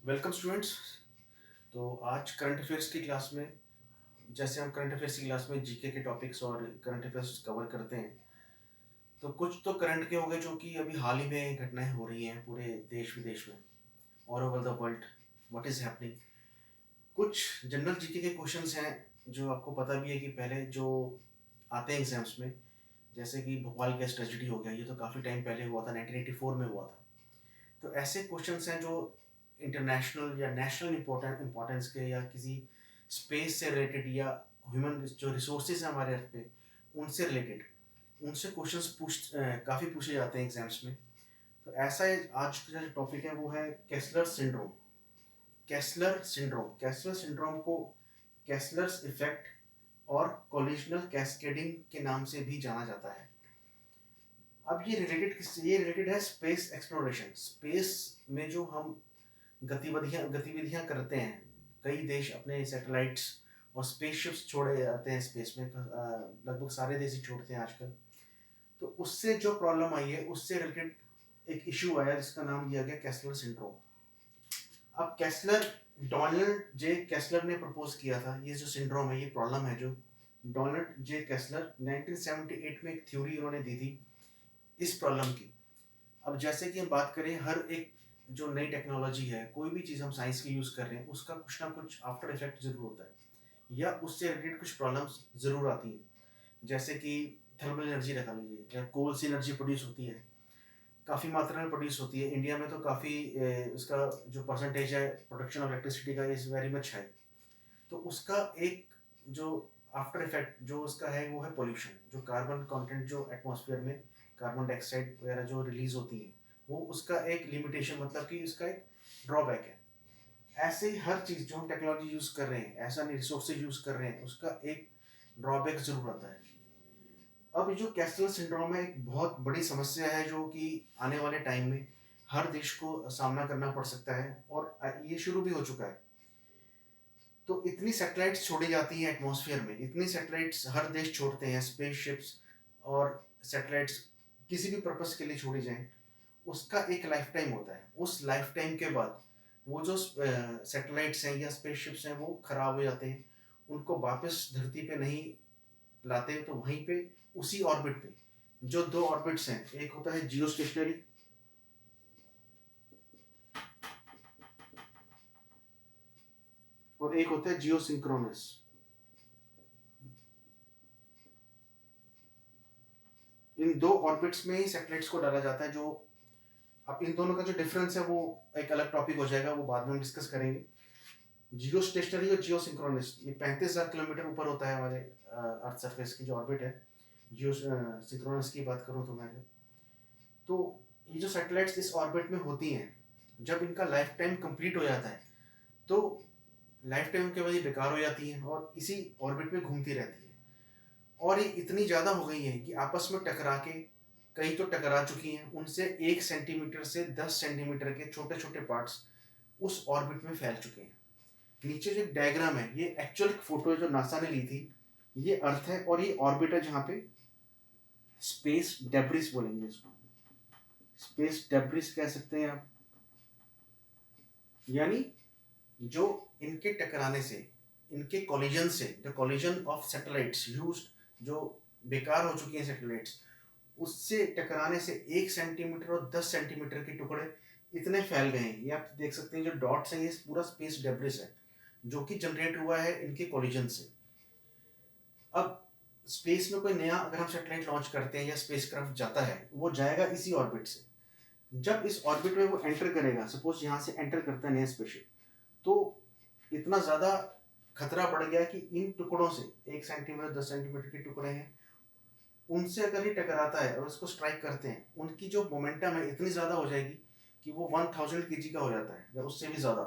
Welcome students. तो आज current affairs की क्लास में जैसे हम करंट अफेयर्स की क्लास में जीके के टॉपिक्स और करंट अफेयर्स कवर करते हैं, तो कुछ तो करंट के होंगे जो कि अभी हाल ही में घटनाएं हो रही हैं पूरे देश विदेश में, all over the world, what is happening. कुछ जनरल जीके के क्वेश्चंस हैं जो आपको पता भी है कि पहले जो आते हैं एग्जाम्स में, जैसे कि भोपाल गैस ट्रेजिडी हो गया, ये तो काफ़ी टाइम पहले हुआ था, 1984 में हुआ था। तो ऐसे क्वेश्चंस हैं जो इंटरनेशनल या नेशनल इम्पोर्टेंस के या किसी स्पेस से रिलेटेड या ह्यूमन जो रिसोर्सेज हैं हमारे अर्थ पे उनसे रिलेटेड, उनसे क्वेश्चंस काफ़ी पूछे जाते हैं एग्जाम्स में। तो ऐसा आज का जो टॉपिक है वो है केस्लर सिंड्रोम। केस्लर सिंड्रोम को केस्लर्स इफेक्ट और कोलिजनल कैस्केडिंग के नाम से भी जाना जाता है। अब ये रिलेटेड है स्पेस एक्सप्लोरेशन। स्पेस में जो हम गतिविधियां करते हैं, कई देश अपने सैटेलाइट्स और स्पेसशिप्स छोड़े जाते हैं स्पेस में, लगभग सारे देश ही छोड़ते हैं आजकल। तो उससे जो प्रॉब्लम आई है उससे रिलेटेड एक इशू आया जिसका नाम दिया गया केस्लर सिंड्रोम। अब केस्लर डोनाल्ड जे केस्लर ने प्रपोज किया था, ये जो सिंड्रोम है, ये प्रॉब्लम है, जो डोनाल्ड जे केस्लर 1978 में एक थ्योरी उन्होंने दी थी इस प्रॉब्लम की। अब जैसे कि हम बात करें, हर एक जो नई टेक्नोलॉजी है, कोई भी चीज़ हम साइंस की यूज़ कर रहे हैं, उसका कुछ ना कुछ आफ्टर इफेक्ट जरूर होता है या उससे रिलेटेड कुछ प्रॉब्लम्स जरूर आती हैं। जैसे कि थर्मल एनर्जी रखा लीजिए, या कोल से एनर्जी प्रोड्यूस होती है, काफ़ी मात्रा में प्रोड्यूस होती है। इंडिया में तो काफ़ी उसका जो परसेंटेज है प्रोडक्शन ऑफ इलेक्ट्रिसिटी का इज़ वेरी मच हाई। तो उसका एक जो आफ्टर इफेक्ट जो उसका है वो है पोल्यूशन, जो कार्बन कंटेंट जो एटमॉस्फेयर में कार्बन डाइऑक्साइड वगैरह जो रिलीज होती है, वो उसका एक लिमिटेशन, मतलब कि उसका एक ड्रॉबैक है। ऐसे ही हर चीज़ जो हम टेक्नोलॉजी यूज़ कर रहे हैं, ऐसा नहीं रिसोर्सेज यूज़ कर रहे हैं, उसका एक ड्रॉबैक जरूर आता है। अब ये जो कैस्टल सिंड्रोम है एक बहुत बड़ी समस्या है जो कि आने वाले टाइम में हर देश को सामना करना पड़ सकता है, और ये शुरू भी हो चुका है। तो इतनी सैटेलाइट्स छोड़ी जाती हैं एटमॉस्फेयर में, इतनी सैटेलाइट्स हर देश छोड़ते हैं, स्पेसशिप्स और सैटेलाइट्स किसी भी पर्पस के लिए छोड़ी जाएं, उसका एक लाइफ टाइम होता है। उस लाइफ टाइम के बाद वो जो सैटेलाइट्स हैं या स्पेसशिप्स हैं वो खराब हो जाते हैं, उनको वापस धरती पे नहीं लाते, तो वहीं पे उसी ऑर्बिट पे जो दो ऑर्बिट्स हैं, एक होता है जियो स्टेशनरी और एक होता है जियो सिंक्रोनस। इन दो ऑर्बिट्स में ही सैटेलाइट्स को डाला जाता है। जो अब इन दोनों का जो डिफरेंस है वो एक अलग टॉपिक हो जाएगा, वो बाद में हम डिस्कस करेंगे। जियो स्टेशनरी और जियो सिंक्रोनस, ये 35,000 किलोमीटर ऊपर होता है हमारे अर्थ सरफेस की जो ऑर्बिट है। जियो सिंक्रोनस की बात करूँ तो मैं, तो ये जो सैटेलाइट्स इस ऑर्बिट में होती हैं, जब इनका लाइफ टाइम कंप्लीट हो जाता है तो लाइफ टाइम के बाद ये बेकार हो जाती हैं और इसी ऑर्बिट में घूमती रहती है। और ये इतनी ज़्यादा हो गई हैं कि आपस में टकरा के, कई तो टकरा चुकी हैं, उनसे 1 सेंटीमीटर से 10 सेंटीमीटर के छोटे छोटे पार्ट्स उस ऑर्बिट में फैल चुके हैं। नीचे जो एक डायग्राम है, ये एक्चुअल फोटो है जो नासा ने ली थी। ये अर्थ है और ये ऑर्बिट है जहाँ पे स्पेस डेब्रिस बोलेंगे इसको, स्पेस डेब्रिस कह सकते हैं आप। यानी जो इनके टकराने से, इनके कॉलिजन से, the collision of satellites used, जो बेकार हो चुकी हैं सैटेलाइट्स, उससे टकराने से 1 सेंटीमीटर और 10 सेंटीमीटर के टुकड़े इतने फैल गए हैं। ये आप देख सकते हैं, जो डॉट्स हैं ये पूरा स्पेस डेब्रिस है जो कि जनरेट हुआ है इनके कॉलिजन से। अब स्पेस में कोई नया अगर हम सैटेलाइट लॉन्च करते हैं या स्पेसक्राफ्ट जाता है, वो जाएगा इसी ऑर्बिट से। जब इस ऑर्बिट में वो एंटर करेगा, सपोज यहाँ से एंटर करता है नया स्पेसशिप, तो इतना ज़्यादा खतरा बढ़ गया कि इन टुकड़ों से, 1 सेंटीमीटर 10 सेंटीमीटर के टुकड़े हैं, उनसे अगर ये टकराता है और उसको स्ट्राइक करते हैं, उनकी जो मोमेंटम है इतनी ज़्यादा हो जाएगी कि वो 1000 kg का हो जाता है या उससे भी ज़्यादा,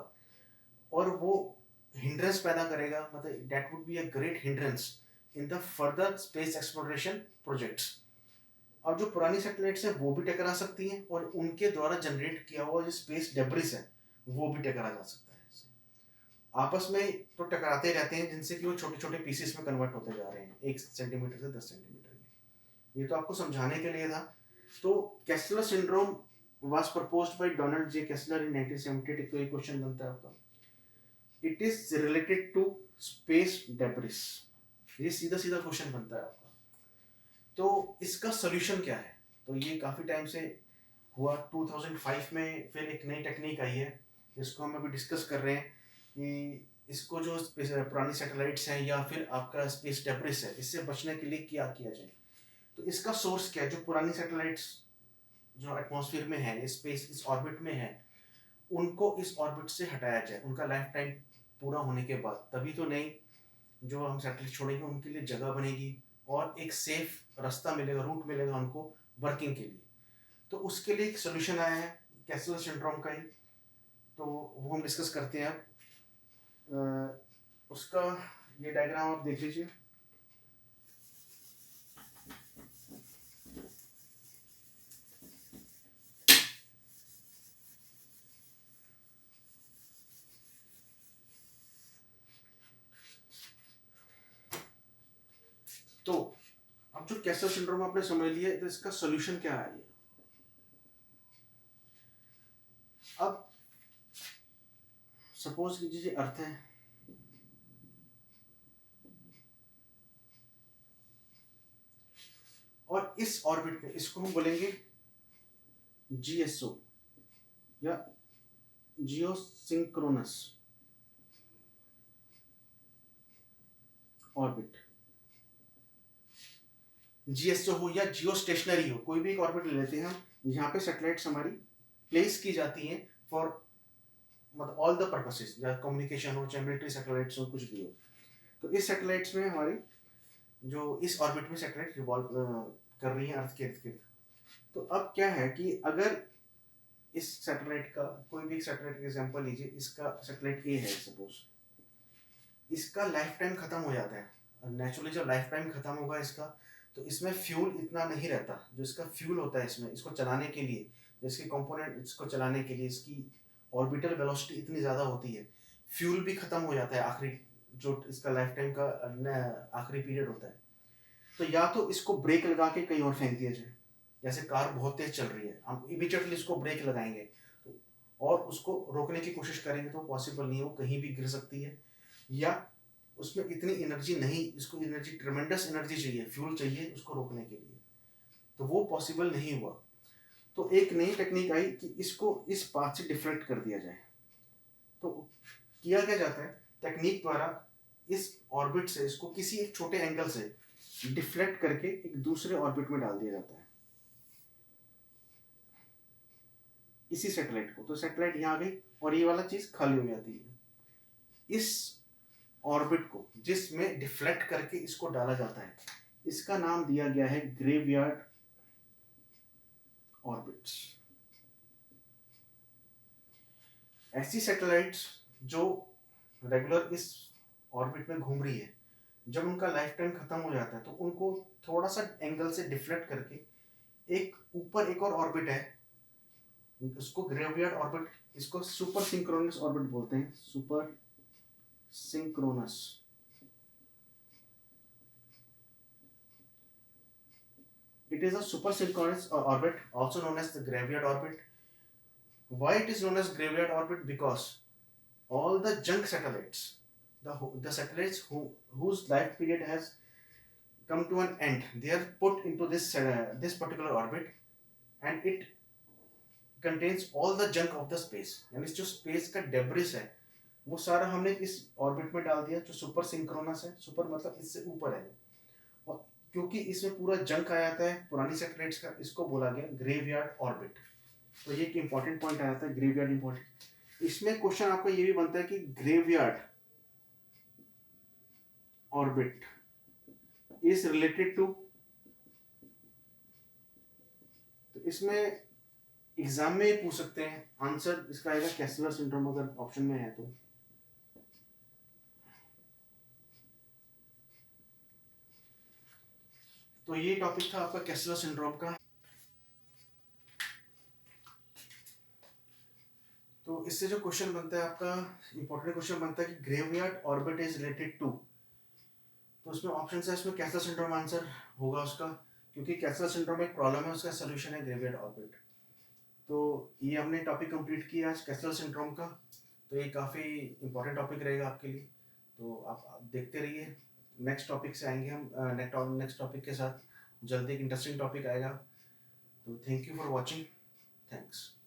और वो हिंड्रेंस पैदा करेगा, मतलब that would be a great hindrance in the further space exploration projects. अब जो पुरानी सैटेलाइट्स हैं वो भी टकरा सकती हैं और उनके द्वारा जनरेट किया हुआ जो स्पेस डेब्रिस है वो भी टकरा जा सकता है इससे। आपस में तो टकराते रहते हैं जिनसे कि वो छोटे छोटे पीसेस में कन्वर्ट होते जा रहे हैं, 1 सेंटीमीटर से 10 सेंटीमीटर में। ये तो आपको समझाने के लिए था। तो कैस्लर syndrome was proposed by Donald J. Kessler in 1978. तो ये क्वेश्चन बनता है आपका, it is related to space debris. ये सीधा सीधा क्वेश्चन बनता है आपका। तो इसका सोल्यूशन क्या है? तो ये काफ़ी टाइम से हुआ, 2005 में फिर एक नई टेक्निक आई है जिसको हम अभी डिस्कस कर रहे हैं कि इसको जो पुरानी सैटेलाइट्स हैं या फिर आपका स्पेस डेब्रिस है, इससे बचने के लिए क्या किया जाए। तो इसका सोर्स क्या है? जो पुरानी सैटेलाइट्स जो एटमॉस्फेयर में है, स्पेस इस ऑर्बिट में है, उनको इस ऑर्बिट से हटाया जाए उनका लाइफ टाइम पूरा होने के बाद। तभी तो नई जो हम सैटेलाइट छोड़ेंगे उनके लिए जगह बनेगी और एक सेफ रास्ता मिलेगा, रूट मिलेगा उनको वर्किंग के लिए। तो उसके लिए एक सोल्यूशन आया है कैसल सिंड्रोम का ही, तो वो हम डिस्कस करते हैं अब। उसका ये डायग्राम आप देख लीजिए। तो अब जो कैसल सिंड्रोम आपने समझ लिया, तो इसका सोल्यूशन क्या है? अब सपोज कीजिए अर्थ है, और इस ऑर्बिट में इसको हम बोलेंगे जीएसओ या जियोसिंक्रोनस ऑर्बिट। जीएसओ हो या जियो स्टेशनरी हो, कोई भी एक ऑर्बिट ले लेते हैं हम, यहाँ पे सैटेलाइट्स हमारी प्लेस की जाती हैं फॉर मतलब ऑल द पर्पसेस, या कम्युनिकेशन हो, चाहे मिलिट्री सैटेलाइट्स हो, कुछ भी हो। तो इस सैटेलाइट्स में हमारी जो इस ऑर्बिट में सैटेलाइट रिवॉल्व कर रही है अर्थ के इर्द गिर्द। तो अब क्या है कि अगर इस सैटेलाइट का कोई भी एक सैटेलाइट एग्जांपल लीजिए, इसका सैटेलाइट ए है सपोज, इसका लाइफ टाइम खत्म हो जाता है। नेचुरली जब लाइफ टाइम खत्म होगा इसका, तो इसमें फ्यूल इतना नहीं रहता। जो इसका फ्यूल होता है इसमें, इसको चलाने के लिए, इसके कंपोनेंट इसको चलाने के लिए इसकी ऑर्बिटल वेलोसिटी इतनी ज़्यादा होती है, फ्यूल भी खत्म हो जाता है आखिरी जो इसका लाइफ टाइम का आखिरी पीरियड होता है। तो या तो इसको ब्रेक लगा के कहीं और फेंक दिया जाए, जैसे कार बहुत तेज चल रही है, हम इमीडिएटली इसको ब्रेक लगाएंगे तो और उसको रोकने की कोशिश करेंगे तो पॉसिबल नहीं है, वो कहीं भी गिर सकती है। या उसमें इतनी एनर्जी नहीं, इसको एनर्जी ट्रेमेंडस एनर्जी चाहिए, फ्यूल चाहिए उसको रोकने के लिए, तो वो पॉसिबल नहीं हुआ। तो एक नई टेक्निक आई कि इसको इस पाथ से डिफ्लेक्ट कर दिया जाए। तो किया क्या जाता है टेक्निक द्वारा, इस ऑर्बिट से इसको किसी एक छोटे एंगल से डिफ्लेक्ट करके एक दूसरे ऑर्बिट में डाल दिया जाता है इसी सैटेलाइट को। तो सैटेलाइट यहाँ आ गई और ये वाला चीज खाली हो जाती है। इस ऑर्बिट को जिसमें डिफ्लेक्ट करके इसको डाला जाता है, इसका नाम दिया गया है ग्रेवयार्ड ऑर्बिट्स। ऐसी सैटेलाइट्स जो रेगुलर इस ऑर्बिट में घूम रही है, जब उनका लाइफ टाइम खत्म हो जाता है तो उनको थोड़ा सा एंगल से डिफ्लेक्ट करके एक ऊपर एक और ऑर्बिट है, उसको ग्रेवयार्ड ऑर्बिट, इसको सुपर सिंक्रोनस ऑर्बिट बोलते हैं। Super synchronous, it is a super synchronous orbit also known as the graveyard orbit. Why it is known as graveyard orbit? Because all the junk satellites, the satellites whose life period has come to an end, they are put into this particular orbit, and it contains all the junk of the space। यानी जो space का debris है वो सारा हमने इस orbit में डाल दिया, जो सुपर सिंक्रोनस है। सुपर मतलब इससे ऊपर है, और क्योंकि इसमें पूरा जंक आ जाता है पुरानी सैटेलाइट्स का, इसको बोला गया ग्रेवयार्ड ऑर्बिट। तो ये एक इंपॉर्टेंट पॉइंट आ जाता है, ग्रेवयार्ड इंपॉर्टेंट। इसमें क्वेश्चन आपका ये भी बनता है कि graveyard orbit is related to, तो इसमें एग्जाम में ये पूछ सकते हैं, आंसर इसका आएगा कैसलर सिंड्रोम अगर ऑप्शन में है तो। तो ये टॉपिक था आपका कैसलर सिंड्रोम का। तो इससे जो क्वेश्चन बनता है आपका, इंपॉर्टेंट क्वेश्चन बनता है कि graveyard orbit is related to, तो उसमें ऑप्शन है, इसमें कैसलर सिंड्रोम आंसर होगा उसका, क्योंकि कैसलर सिंड्रोम एक प्रॉब्लम है, उसका सोल्यूशन है ग्रेवयार्ड ऑर्बिट। तो ये हमने टॉपिक कंप्लीट किया आज कैसल सिंड्रोम का। तो ये काफ़ी इम्पोर्टेंट टॉपिक रहेगा आपके लिए, तो आप देखते रहिए। नेक्स्ट टॉपिक से आएंगे हम, नेक्स्ट टॉपिक के साथ जल्दी एक इंटरेस्टिंग टॉपिक आएगा। तो thank you for watching. Thanks.